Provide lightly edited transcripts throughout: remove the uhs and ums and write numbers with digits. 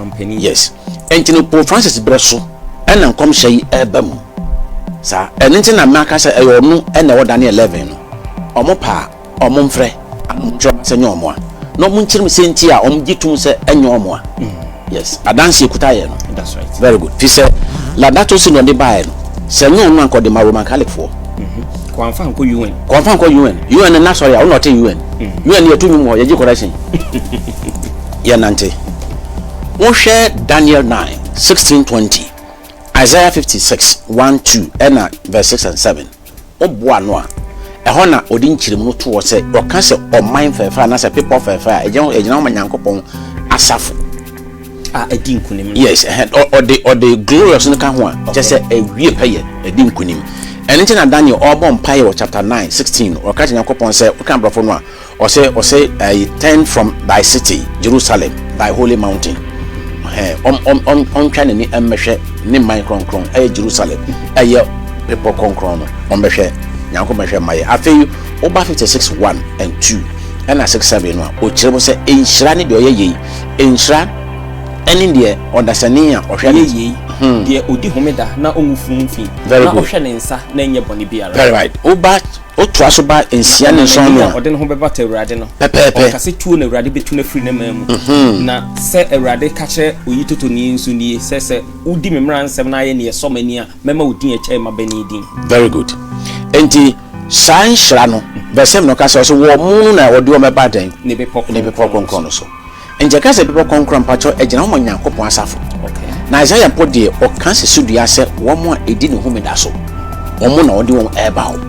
company. Yes. And you know, Pope Francis Bresso, and then come say Ebam. Sir, and then America say, I know, and the Daniel 11. Omopa, Omumfre, Senor. No Munchim Sentia, Gitum say, and your more. Yes, I dance you Kutayan. That's right. Very good. He said, Ladato sin on the buy. Say no man called the Maroman California. Confirm ko UN. Confirm ko UN. UN na sorry, I will not UN. UN you to more, you correction. Yeah, Nante. One share Daniel 9:16-20, Isaiah 56:1-2, and verse 6 and 7. O boanoa. A honor odin chirimu to was say, or cancer or mind fair, and as a people fair, a young Yankopon Asafo. A dinkunim. Yes, or the glorious Nukahua, just a real payer, a dinkunim. And in Daniel or Bon Pio chapter 9:16, or catching a coupon say, O Cambrafonwa, or say, I turn from thy city, Jerusalem, thy holy mountain. On Canny and Meshe, Nim my cron, Jerusalem, a year people concron, on Meshe, Yanko Meshe, my affair, Oba 56:1 and 2, and a 6:7, or Chemo say, in Shrani do ye, in Shran, and in the understanding or Shani. Dear Udi Homeda, na Umufunfi. Very good. Very right. Oba, O Trasoba in Sian and Son, or then Homebata Radino. Pepe, Cassie two and a radi between a free name. Na set a radi catcher, Uyito to Nin Suni, says Udi Memran 7 years, so many, Memo Udin Chema Benedin. Very good. Enti, San Shrano, Besem no Castle, so war moon or do my bad day, Nebe Pokon Conoso. And Jacasa people concron patcho, a gentleman Yankopon Safo. Na Isaiah put the or cancer sudia said one more a didn't home in aso. Omona or do about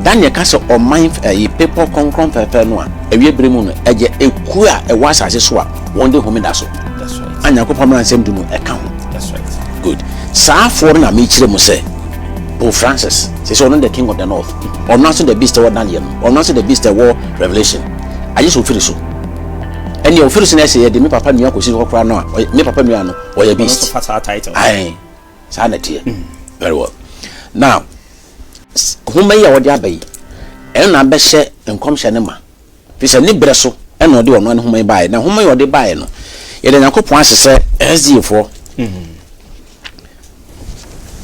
Daniel Castle or mind a paper concron per noa, a real bremun, a queer a was as a swap, one day home in aso. That's right. And Yakopaman same to no account. That's right. Good. Sa foreigner meets them say, Pope Francis, says only the king of the north, or not the beast of Daniel, or not the beast of war revelation. I just will feel so. And your first say the me papa mi akosi ko kra no me papa mi ano or your beast title. Aye. Sanity. Very well. Now, who may ya wodi abai? En na be hye enkom hye ne ma. Fi se ni bre so en na odi ono ne homa bai. Na homa yodi bai no. Ye de Yakopon asese SDF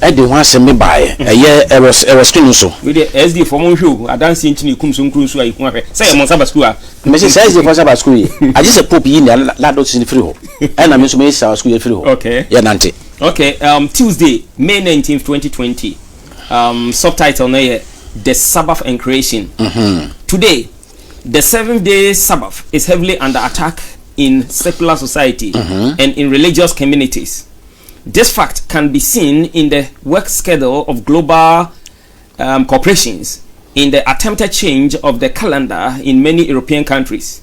Edi ho asem me bai. Eye was school so. We the SD for mon show. I dance into ni kum so nkru so ayi kun ahwe. Say mon Sabbath school a. Me say SDF for Sabbath school. I just a pope yi na la do sin free ho. And I mean so me Sabbath school free ho. Okay. Yeah, Nante. Okay, Tuesday, May 19th, 2020. Subtitle na The Sabbath and Creation. Today, the 7-day Sabbath is heavily under attack in secular society and in religious communities. This fact can be seen in the work schedule of global corporations, in the attempted change of the calendar in many European countries,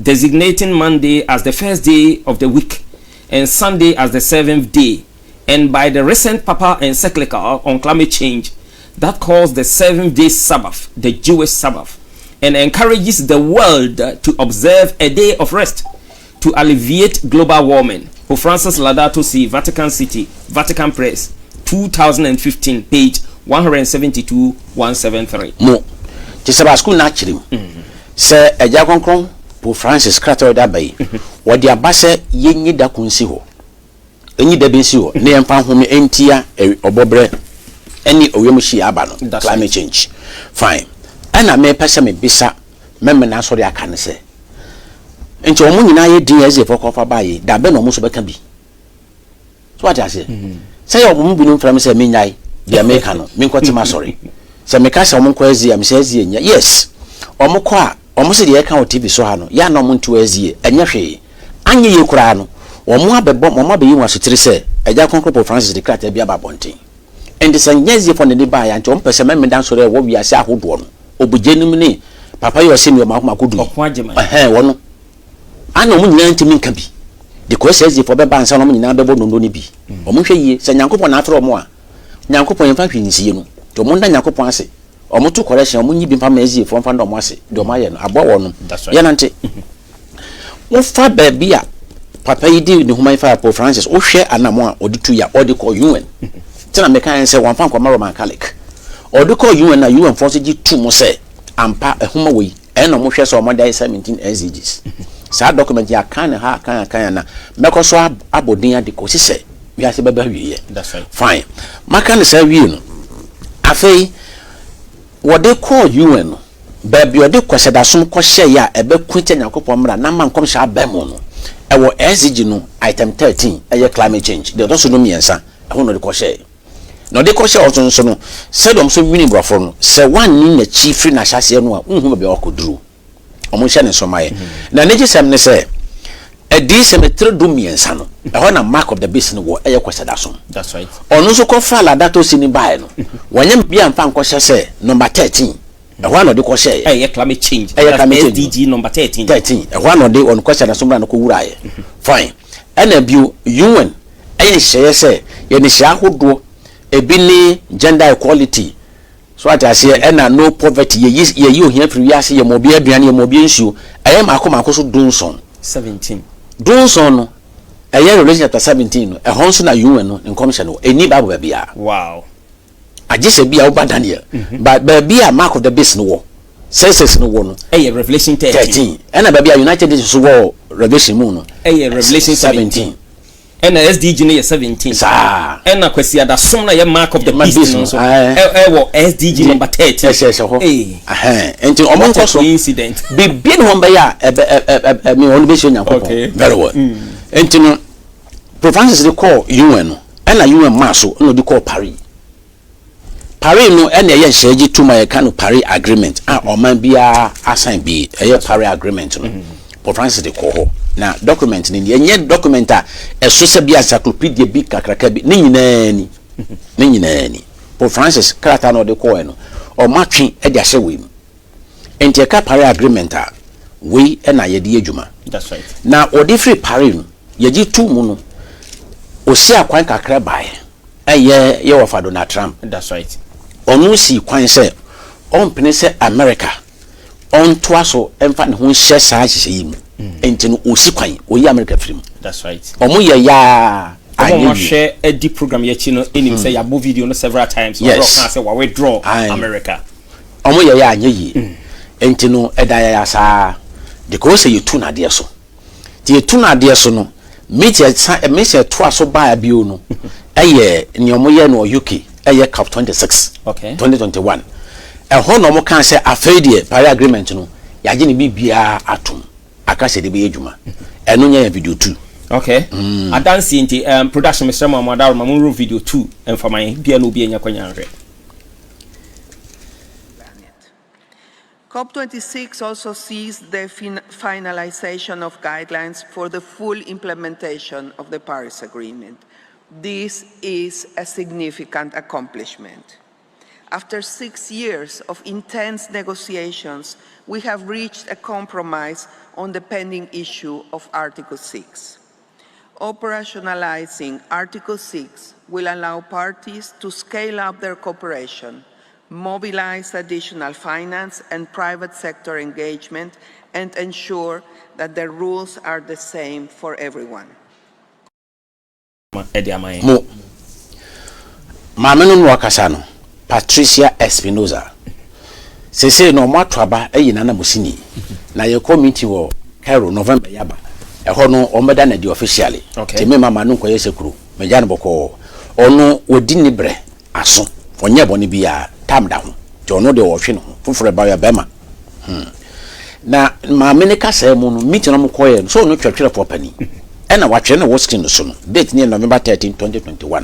designating Monday as the first day of the week and Sunday as the 7th day, and by the recent Papa encyclical on climate change that calls the 7-day Sabbath the Jewish Sabbath and encourages the world to observe a day of rest to alleviate global warming. Pope Francis Laudato Si, Vatican City, Vatican Press, 2015, page 172-173. Mo, Sabbath school na chirim. Se eja konkron Pope Francis krato da bai. Wodi abase yenyi da kunsi ho. Enyi da bensi ho. Ne emfa home entia obobre any oyemushi aba no. Climate change. Fine. Ana me pese me bisa memme na so de aka ne se. Enti omo nyina ye din eze for kofa baye da be no mo so beka bi. So what I say? Say omo bu no mfram se me nyai de America no. Me kwati ma sorry. Se me ka se omo kwa ezi am se ezi nya. Yes. Omo kwa omo se de ye ka o TV so ha no. Ya no mo ntu ezi enya hwe. Anye ye kura no. Omo abebom omo abeyi mu asotiri se eja konkro Pope Francis de Krat bia ba bonten. And the Sanyezi for the buy and John Pessaman dance or what we are saying who won. Obujenumini, Papa, you are seeing your mouth, Makudu. One. I know when to me can be. The question is for the bands on me now, the bone only be. Omushe, Sanyankopon after more. Yankopon, in fact, you see, to Monda Yankopon, or Motu correction, when you be from Mezi from Fandomasi, Domayan, above one. That's right. Yanante. What far baby, Papa, you did the Humai Fire Pope Francis, or share an amount or the 2 year or the call you in. Tell me, can say one fan from Roman Catholic. Or the call you and you and 40 2 more say, and pa a home away, and no more shares or more than 17 SDGs. sa document ya kan na meko so abodin ade ko sise wi ase baba wiye. That's right. Fine. Maka ne sa wie no. Afei wode call UN no. Baby wode kwaseda som ko hye ya ebe kwete nyakopon mra na man kom sha bemo no. Ewo SG no item 13 eye climate change. De so no miensa. Eho no de ko hye. No de ko hye oso so no. Se dom so wini brofo no. Se wan ni na chief na hyase no a unhu be okoduru. Omo hye ne somaye. Na neji sem ne se edi cemetery do miensa no. Eho na mark of the beast no wo eye kwaseda som. That's right. Ono so ko fa la data sini bae no. Wanyam bia mfa nko hye se number 13. Ehwa no de ko hye. Climate change. SDG number 13. 13. Ehwa no de on kwaseda som na ko wura ye. Fine. Ena bio UN eye hye se ye ne hya hodo ebi ni gender equality. So atase ena no poverty ye ohia firi wiase ye mobi aduane ye mobi nsuo eye mako so Dunson 17. Dunson no eye Revelation chapter 17 no ehon so na UN no nkomhye no eni bible bia. Wow. Agise bia oba Daniel but bia mark of the beast no wo census no wo no Revelation 13 ena bia United Nations wo Revelation mu no Revelation 17 ena SDG no 17 sa ena kwasi ada som na ye mark of the beast no so wo SDG number 13 yes ho enti omonko so incident bibia no be ya me on be show nyankopon very well enti no Francis de call UN no ena UN maso no de call Paris no ene ye nhyeji tuma ye kan Paris agreement oman bia assign bi ye Paris agreement no Pope Francis de ko ho na document ni ye document a eso se bia encyclopedia bi kakraka bi ni nyina ni Pope Francis krata no de ko no o matwe e de ahye we enti ka Paris agreement a we na ye de adwuma. That's right. Na o de free Paris no ye ji tu mu no o si akwan kakra bae ye wafa Donald Trump. That's right. Onu si kwan se ompene se America on toaso emfa ne ho hye saa hye yi mu enti no osi kwan oyi America film. That's right. Omo ye ya omo share edi program ye chi no enim say ya bo video no several times yes. Say wa withdraw America. Omo ye ya anye yi enti no eda ya saa de ko se yetu na de so ti yetu na de so no meche toaso ba bio no eye ni omo ye no UK eye COP 26 okay 2021 ho no mo kan se afeedie Paris agreement no ya je ne bibia atom aka se de be adwuma eno nya video 2 okay adansi nti production Mr. Mamadaro mamunro video 2 enfamai bia no bia nya kwanya hwe. COP26 also sees the finalization of guidelines for the full implementation of the Paris Agreement. This is a significant accomplishment. After 6 years of intense negotiations, we have reached a compromise on the pending issue of Article 6. Operationalizing Article 6 will allow parties to scale up their cooperation, mobilize additional finance and private sector engagement, and ensure that the rules are the same for everyone. Mo mamenu wakasa no Patricia Espinoza sese no matwaba eyina na musini na ye committee wo Cairo November yaba eho no omeda na di officially te me mama no koye sekuru meja no boko ono odi ni bre aso onye boni bia tam da ho te ono de wo hwe no fufure ba ya bema na mamene kasa mu no meeting no mkoye so no twetwere popani ena watwe no screen so no date ni November 13 2021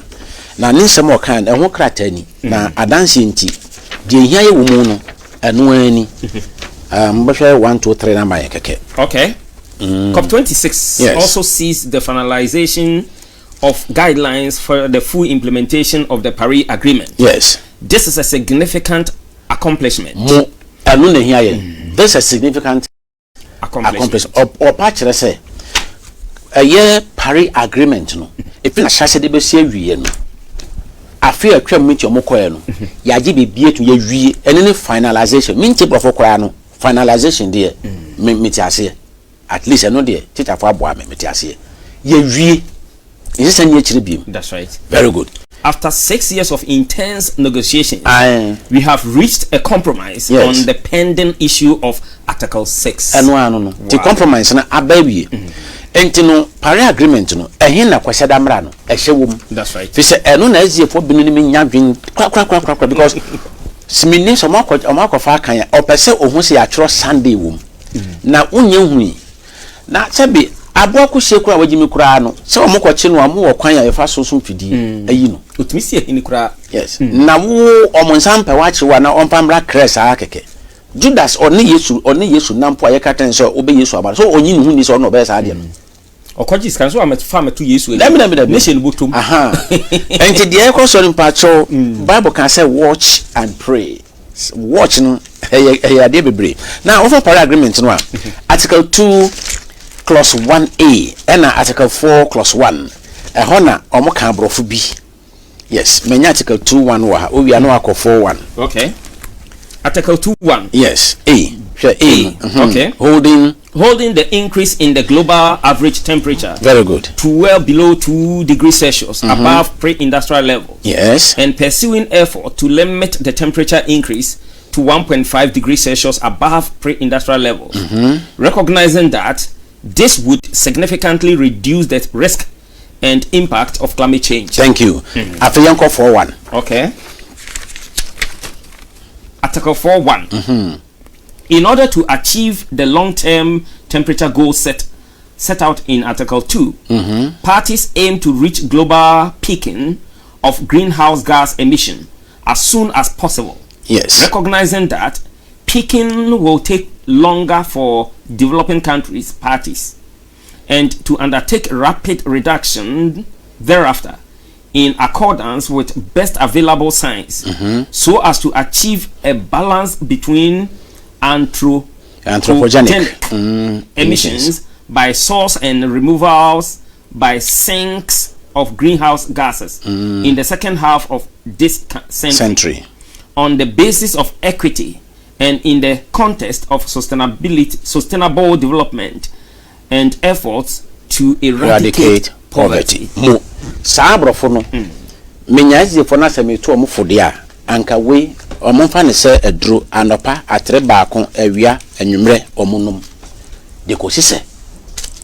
na ninsem o kan ehwo krata ni na adanse nti de hia ye wo mu no eno ani mbehwe 1 2 3 na maye keke. Okay. COP26 yes. also sees the finalization of guidelines for the full implementation of the Paris Agreement. Yes. This is a significant accomplishment. Mo anu na hia ye. This is a significant accomplishment. O pa kire say ye Paris Agreement no if na hyase de be se awie no afi atwa meeting omokoye no ya gi bebie to ye wie ene ne finalization minti profo koya no finalization de meti ase at least eno de teacher for abo meti ase ye wie is any chire biem. That's right. Very good. After 6 years of intense negotiations, we have reached a compromise on the pending issue of Article 6. No. The compromise na abawie. Enti no Paris agreement no ehin na kwese da mra no ehye wom. That's right. Fi se eno na aziefo binu ni nya dwen kwa because simini so makọ fa kan ya opese ohun se ya chro Sunday wom. Na unye hui. Na sebi abo ko hye kura wagimi kura no se o mokọ chi no amu wo kwan ya efa so so mfidi ayi no. Otumi si ehin kura. Yes. Na wo omonsampe wa chi wa na ompamra crest akeke. Judas oni Yesu nampo ayekaten so obe Yesu abara so onyi ni hu ni so no be sa ade no. Okojis kan so am to Yesu. Let me nation botum. Aha. And the echo so mpacho Bible can say watch and pray. Watch no e dey bebre. Now over Paris agreement no article 2 clause 1A and article 4 clause 1 e hona omo kan brofo bi. Yes, menya article 2:1 wa o wi anu akọ 4:1. Okay. Article 2:1. Yes, A. Okay. Holding the increase in the global average temperature. Very good. To well below 2 degrees Celsius above pre-industrial levels. Yes. And pursuing effort to limit the temperature increase to 1.5 degrees Celsius above pre-industrial levels. Recognizing that this would significantly reduce the risk and impact of climate change. Thank you. Afiyanko 4:1. Okay. Article 4:1. In order to achieve the long-term temperature goals set out in Article 2, parties aim to reach global peaking of greenhouse gas emission as soon as possible. Yes. Recognizing that peaking will take longer for developing countries parties and to undertake rapid reduction thereafter in accordance with best available science so as to achieve a balance between anthropogenic emissions by source and removals by sinks of greenhouse gases in the second half of this century on the basis of equity and in the context of sustainable development and efforts to eradicate poverty. Mo sabrofo no menyazie fo na semeto o mfode a anka we omfa ne se aduro anopa atre baako awia anwumre omunum de ko sise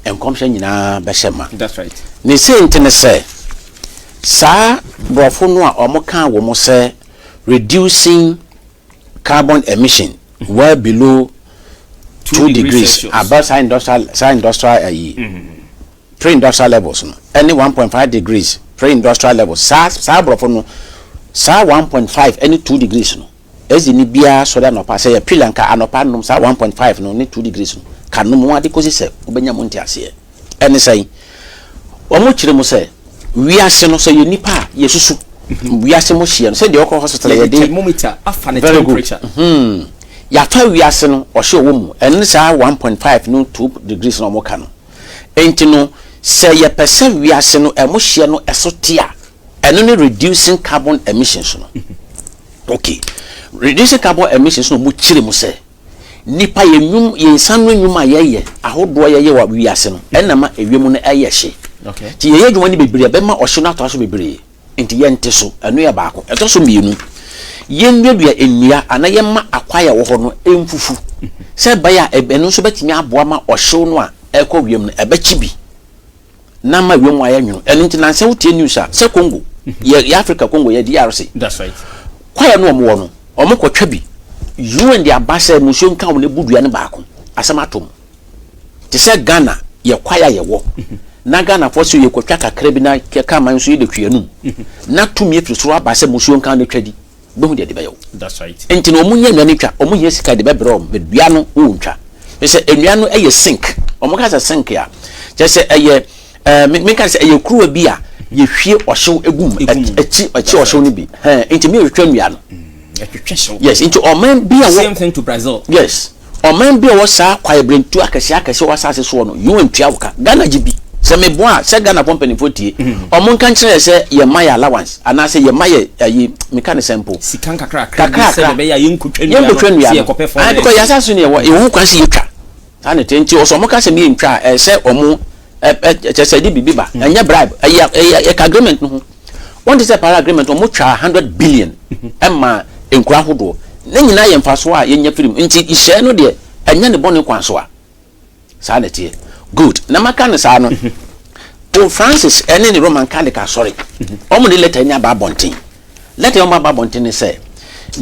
enkomhye nyina be hyema. That's right. Ne se ntene se sa brofo no a omoka wo mo se reducing carbon emission well below 2 degrees above industrial pre-industrial levels no any 1.5 degrees pre-industrial levels sa brofo no sa 1.5 any 2 degrees no ezi ni bia so da no pa say pilanka anopa no sa 1.5 no ni 2 degrees no kanum ade ko se obenya monti ase ene say omo kire mo say wiase no so ye nipa yesusu wiase mo hie no say de okọ hospital ye de thermometer afa ne temperature ya fa wiase no o hye wo mu ene sa 1.5 no 2 degrees no mo ka no enti no say ye pese wiase no e mo hie no esotia eno ne reducing carbon emissions no okay reducing carbon emissions no mo kire mo say nipa yenum yensanu nyum ayeye ahodo ayeye wa wiase no enama ewemu no ayehye okay ti yeye dwuma ni bebre be ma ohye no ato bebre enti yente so eno ya baako eto so mienu yendua enua ana yema akwaya wo ho no emfufu se baya eno so betimi aboa ma ohye no a ekọ wiem no ebechi bi na ma wiem ayenwu eno nti na se wotie news a se Congo ye Africa Congo ye DRC. That's right. Kwaya no omo no omo kwatwa bi you and the abasa musion kan wona budua ne baako asamatom te se Ghana ye kwaya ye wo na Ghana fo so ye kwatwa kakra bi na keka man so ye de twianum na tumi efiri so abasa musion kan ne twadi behu de be yo. That's right. Enti no omo nya nwa ne twa omo ye sika de be brom be dua no wo ntwa se enua no eye sink omo ka se sink ya je se eye me ka se eye kruwa bi a ye hwie ohyew egum echi ohyew ni bi enti me retwa nua no yes into oman bi a same thing to Brazil. Yes oman bi a wo sa kwaye brentu akase wo asase so no you ntwa woka Ghana gibi se me boa se Ghana company fotie omon kan kire se ye maye allowance ana se ye maye ayi me kan sample sikan kakra se be ya yenkotwa nua ye kope for because ya asase ne ye hu kwan se yetwa ana tenti o so mo ka se me ntwa se omo se di bibiba anya bribe e agreement no one is a para agreement omo twa 100 billion emma enkura hodo na nyina ye mfaso a ye nya firim nti ihye no de enya ne bone kwan so a saa na tie good na maka ne saa no Pope Francis ene ni Roman Catholic sorry omo de letter nya ba bonten letter omo ba bonten ne say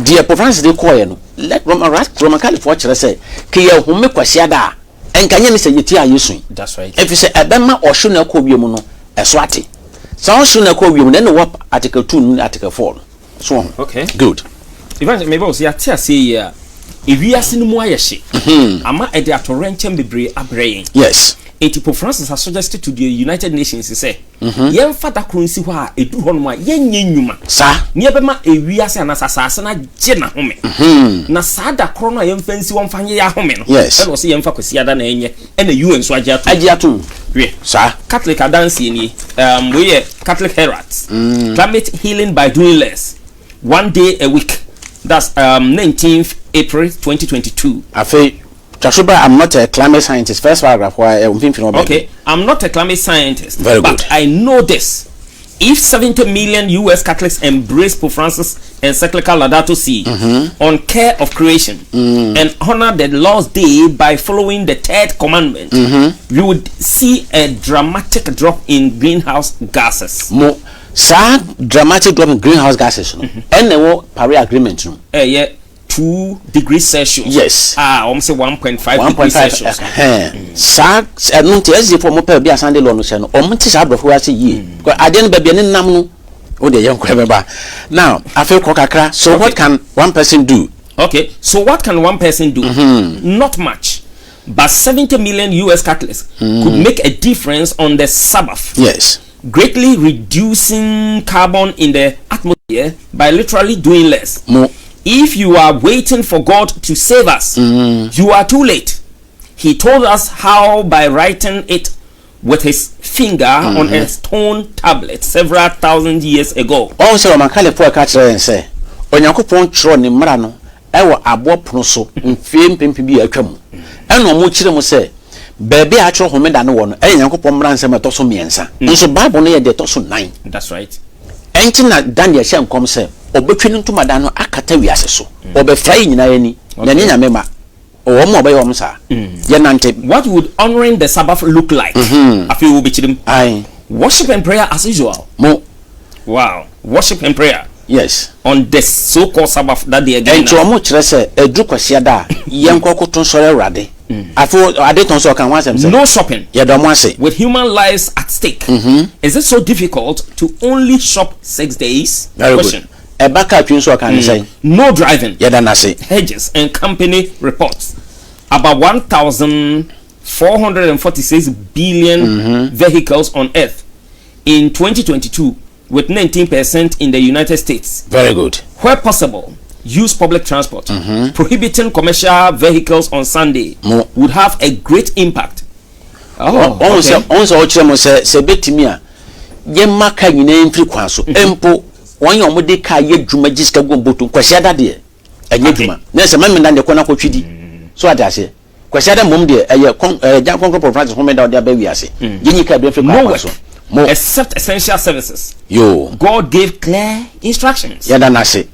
dear Pope Francis de call no let Roman Catholic for kire say ke ye home kwasi ada enkanye ne say yeti ayesu that's right if say ebema ohwe na ko wiemu no eso ate so ohwe na ko wiemu na what article 2 no article 4 so okay good even maybe was ya tia say ya ewiase no mu ayehye ama e de atorenche bebre abrayin yes Pope Francis has suggested to the United Nations say yen fata kronsi ho a edu ho no ma yen nyuma sa ne be ma ewiase na sasase na je na home na sada kro no yen fansi won fanye ya home no yes e no se yen fa kwasi ada na enye e na UN so agiatu we sa Catholic adansi ni we Catholic Heralds climate healing by doing less 1 day a week that's 19th April 2022 afei Chashuba, I'm not a climate scientist. First paragraph. Why? Okay, I'm not a climate scientist. Very but good. I know this: if 70 million U.S. Catholics embrace Pope Francis' encyclical Laudato Si on care of creation and honor the Lord's Day by following the third commandment, we would see a dramatic drop in greenhouse gases. Dramatic drop in greenhouse gases. And the Paris Agreement. Yeah. 2 degrees Celsius. Yes. Almost say 1.5 degrees Celsius. No as if we pay be a Sunday loan channel. Ti sa brofo ase yi. Because I didn't be any nam no. O de young remember. Now, I feel kokakra. So what can one person do? Okay. So what can one person do? Not much. But 70 million US Catholics could make a difference on the Sabbath. Yes. Greatly reducing carbon in the atmosphere by literally doing less. If you are waiting for God to save us, you are too late. He told us how by writing it with his finger on a stone tablet several thousand years ago. Also, my California catcher and say, Onyakopon tron in Marano, I will abort proso in fame pimpy a chum. And no much them say, Baby, I troll home and one, and Yakopon ransom a tosso miensa. And so Bible near the tosso 9. That's right. Ain't not Daniel Sham come say. Obetwenu to madano akata wiase so obefrai nyina yani na nyanya mema o mo be wo sa ye nante. What would honoring the Sabbath look like? Afi wo be chirim worship and prayer as usual. Wow, worship and prayer. Yes, on the so-called Sabbath that they again. And to mo kire se edu kwasi da yen kokoton sore urade afo ade ton so kan wansem se no shopping. Ye do mo ase with human lives at stake. Is it so difficult to only shop 6 days? Very question. Good. Ebaka twinso kan say no driving. Yeda na say hedges and company reports about 1,446 billion vehicles on earth in 2022 with 19% in the United States. Very good. Where possible, use public transport. Prohibiting commercial vehicles on Sunday would have a great impact. Also say betimi a ye maka nyina mfiri kwan so empo won yo mode ka ye dwuma giska gomboto kwasi ada de enye dwuma na se mamme ndan de kona kwatwidi so ada ase kwasi ada mom de eye Jan Concrete Francis home da de ba wiase yenyi ka be firi kwan so except essential services. Yo, God gave clear instructions. Yeda na say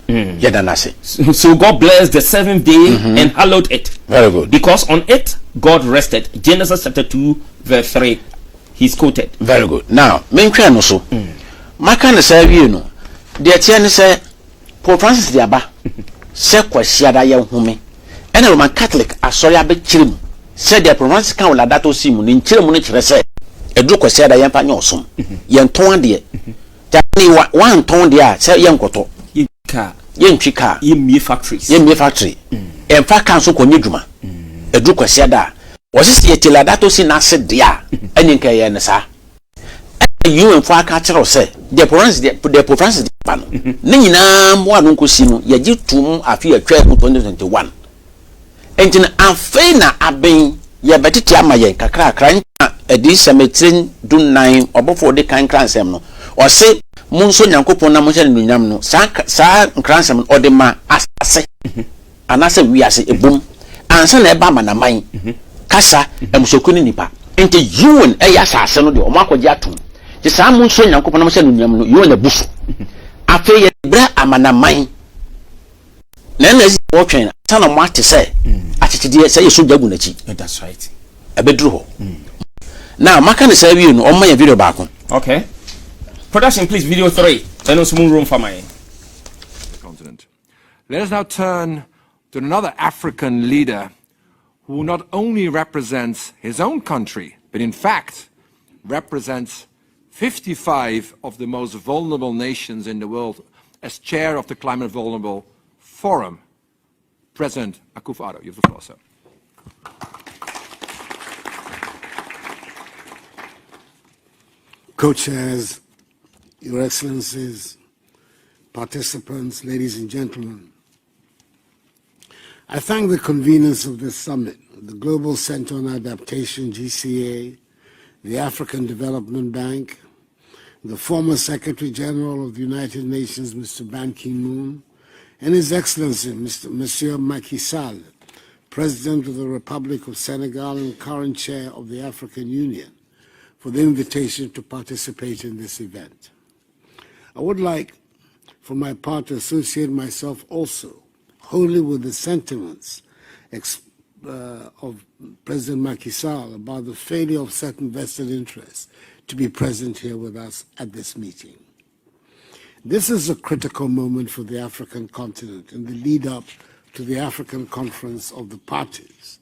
so God blessed the 7th day and hallowed it. Very good. Because on it God rested. Genesis chapter 2 verse 3. He's quoted. Very good. Now, menkwa no so. Maka na say wie no. De tie ne say Pope Francis de aba. Se kwasi ada ye home. Ena Roman Catholic asori abe kirim. Se de Pope Francis kan Laudato Si mu ne kirim no kire say edu kwasi ada ye mpa nyosom. Ye nton de. Tani wa nton de a se ye nkoto. Ye ntwika. Ye mie factories. Ye mie factory. Emfa kan so konye dwuma. Edu kwasi ada. Wasisi ye Laudato Si na se de a enyenka ye ne sa. You and for catcher say the Pope Francis de Pano. Nina mo anu nkosi no ye gitum afi atwa 2021. Entin afei na aben ye betiti amaye kakra kran edi semetin dunan obofo de kan kransem no. O se munso nyankopon na mo hye nunyam no sa kransem no ode ma asase. Anase wiase ebum ansa na eba manaman. Kasa emsokuni nipa. Enti you and asase no de o makoje atum. The Samun Son Yankopon no you in the bush. After ye bra amanaman. Then as watching tana mo ate say achechide say yeso jagu na chi. That's right. Ebedru ho. Now maka ne say wi no o ma ya video baako. Okay. Production, please, video 3. And also room for my continent. Let us now turn to another African leader who not only represents his own country, but in fact represents 55 of the most vulnerable nations in the world as chair of the Climate Vulnerable Forum. President Akufo-Addo, you have the floor, sir. Co-chairs, Your Excellencies, participants, ladies and gentlemen, I thank the conveners of this summit, the Global Center on Adaptation, GCA, the African Development Bank, the former Secretary General of the United Nations, Mr. Ban Ki-moon, and His Excellency, Monsieur Macky Sall, President of the Republic of Senegal and current Chair of the African Union, for the invitation to participate in this event. I would like, for my part, to associate myself also wholly with the sentiments of President Macky Sall about the failure of certain vested interests to be present here with us at this meeting. This is a critical moment for the African continent in the lead-up to the African Conference of the Parties,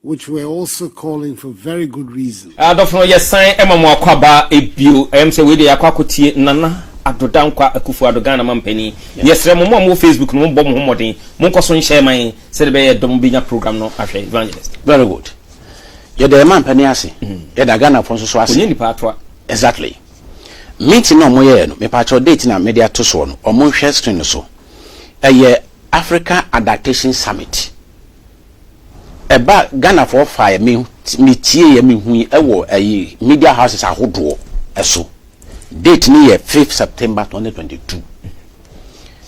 which we're also calling for very good reason. Dofno yesan emamo akwaba ebio say we dey akwakotie nana adodan kwa Akufo-Addo Ghana mampani yesre mo mo Facebook no mo mo modern mo nkoso nhye man se de be dom binya program no ahwe evangelist. Very good. You the mampani ase. You da Ghana fon so ase. Onye ni pa atwa. Exactly. Meeting no mo ye no me pa cho date na media to so no o mo hwe screen so. Africa Adaptation Summit. Eba Ghana for fire me tie ye me hu ewo media houses ahodo eso. Date ni ye 5th September 2022.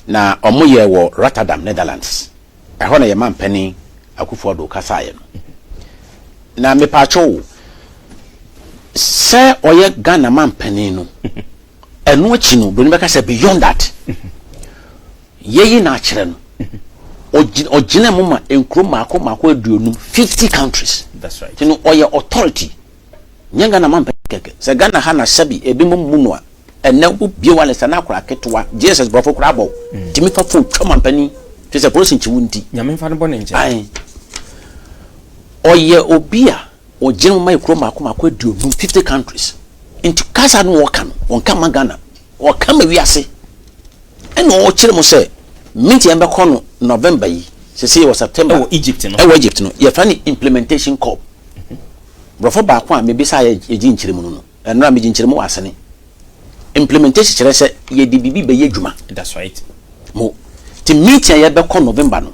Na omo ye wo Rotterdam, Netherlands. Eho na ye mampani Akufo-Addo kasa ye no. Na me pa cho se oye Ghana mampani no. Enu achi no bro ni beka say beyond that. Yeyi na akire no. Ojina mama enkro mako aduonum 50 countries. That's right. You know oye authority. Nyanga na mampani keke. Se Ghana ha na sabi ebi mumu a enne wo biewale sana akora ketwa Jesus brofo kora abo. Timi fa fo twa mampani. Te se policy nchi wunti. Nyame fa no bo ne nche. Ai. Oye obia ojina mama enkro mako aduonum 50 countries. Into kasa no woka no wonka magana. Woka ma wiase. Eno o kire mo se meet yamba kono November yi se was September Egypt no Egypt no ye fa ni implementation corp brofo ba kwa me bi sa ye ji nchire mu no enra me ji nchire mu wasene implementation kire se ye di bibi be ye dwuma. That's right. Mo ti meet ya be kono November no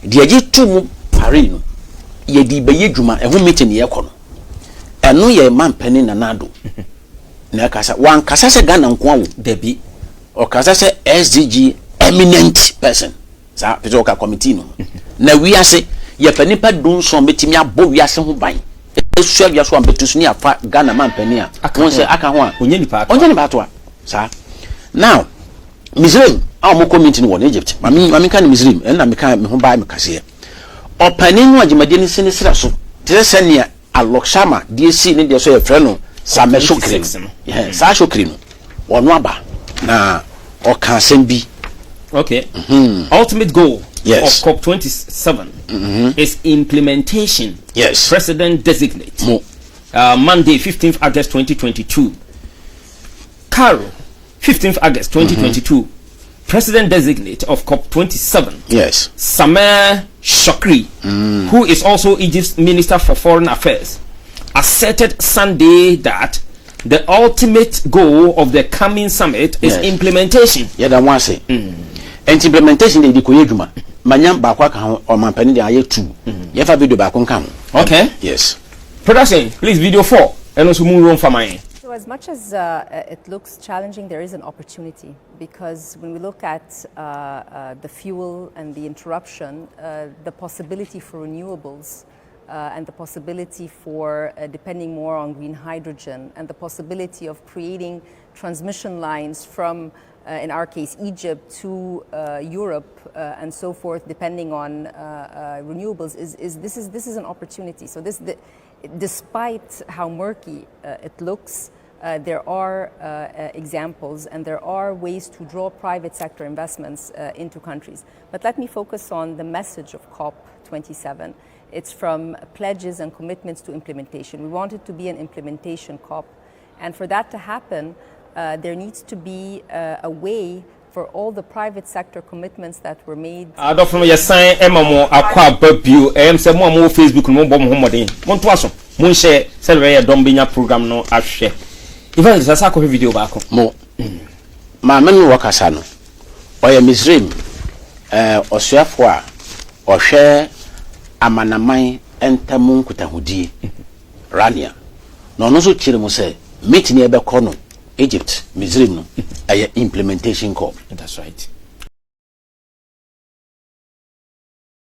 de ye tu mu Paris no ye di be ye dwuma e ho meeting ye kono eno ye mampani na nado na kasa wan kasa se Ghana nko awo Debi o kasa se SDG eminent person sa pejoka committee no na wiase ye panipa dunso betimi abo wiase ho ban esu wiase ho betusu ni afa Ghana mampani a won se aka ho a onye ni pa ato sa now Misraim a mo committee no won Egypt mami kan Misraim na me kan me ho ba me kase opani no agimade ni sini sira so tire senia Alokshama DSC ni de so ye frɛ no Same Shokri sa Shokri no wono aba na o kan sembi. Okay. Ultimate goal yes. of COP27 is implementation. Yes. President designate. Monday, 15th August 2022. Cairo, 15th August 2022. President designate of COP27. Yes. Same Shokri, who is also Egypt's Minister for Foreign Affairs, asserted Sunday that the ultimate goal of the coming summit is implementation. Yeah, that one say. And implementation they ko yeduma. Manyam ba kwa ka o mampani de aye 2. Ye fa video ba ko nka ho. Okay. Yes. Production, please video 4. And also move room for mine. So as much as it looks challenging, there is an opportunity, because when we look at the fuel and the interruption, the possibility for renewables and the possibility for depending more on green hydrogen, and the possibility of creating transmission lines from in our case Egypt, to Europe and so forth, depending on renewables, this is an opportunity. So despite how murky it looks, there are examples and there are ways to draw private sector investments into countries. But let me focus on the message of COP27. It's from pledges and commitments to implementation. We want it to be an implementation COP. And for that to happen, there needs to be a way for all the private sector commitments that were made. I don't know, you sign Emma Aqua Bubu, say more Facebook, no bomb homodin. Montuaso, Munche, Celebrate Dombinia program, no Ashe. Even the Sasako video back. Mo, my men workasano, or a Misrim, or Safwa, or share Amanamai enter Munkutahudi, Rania. No, no, so Chirimose, meeting Ebe Kono, Egypt, Misrim, a implementation corp. That's right.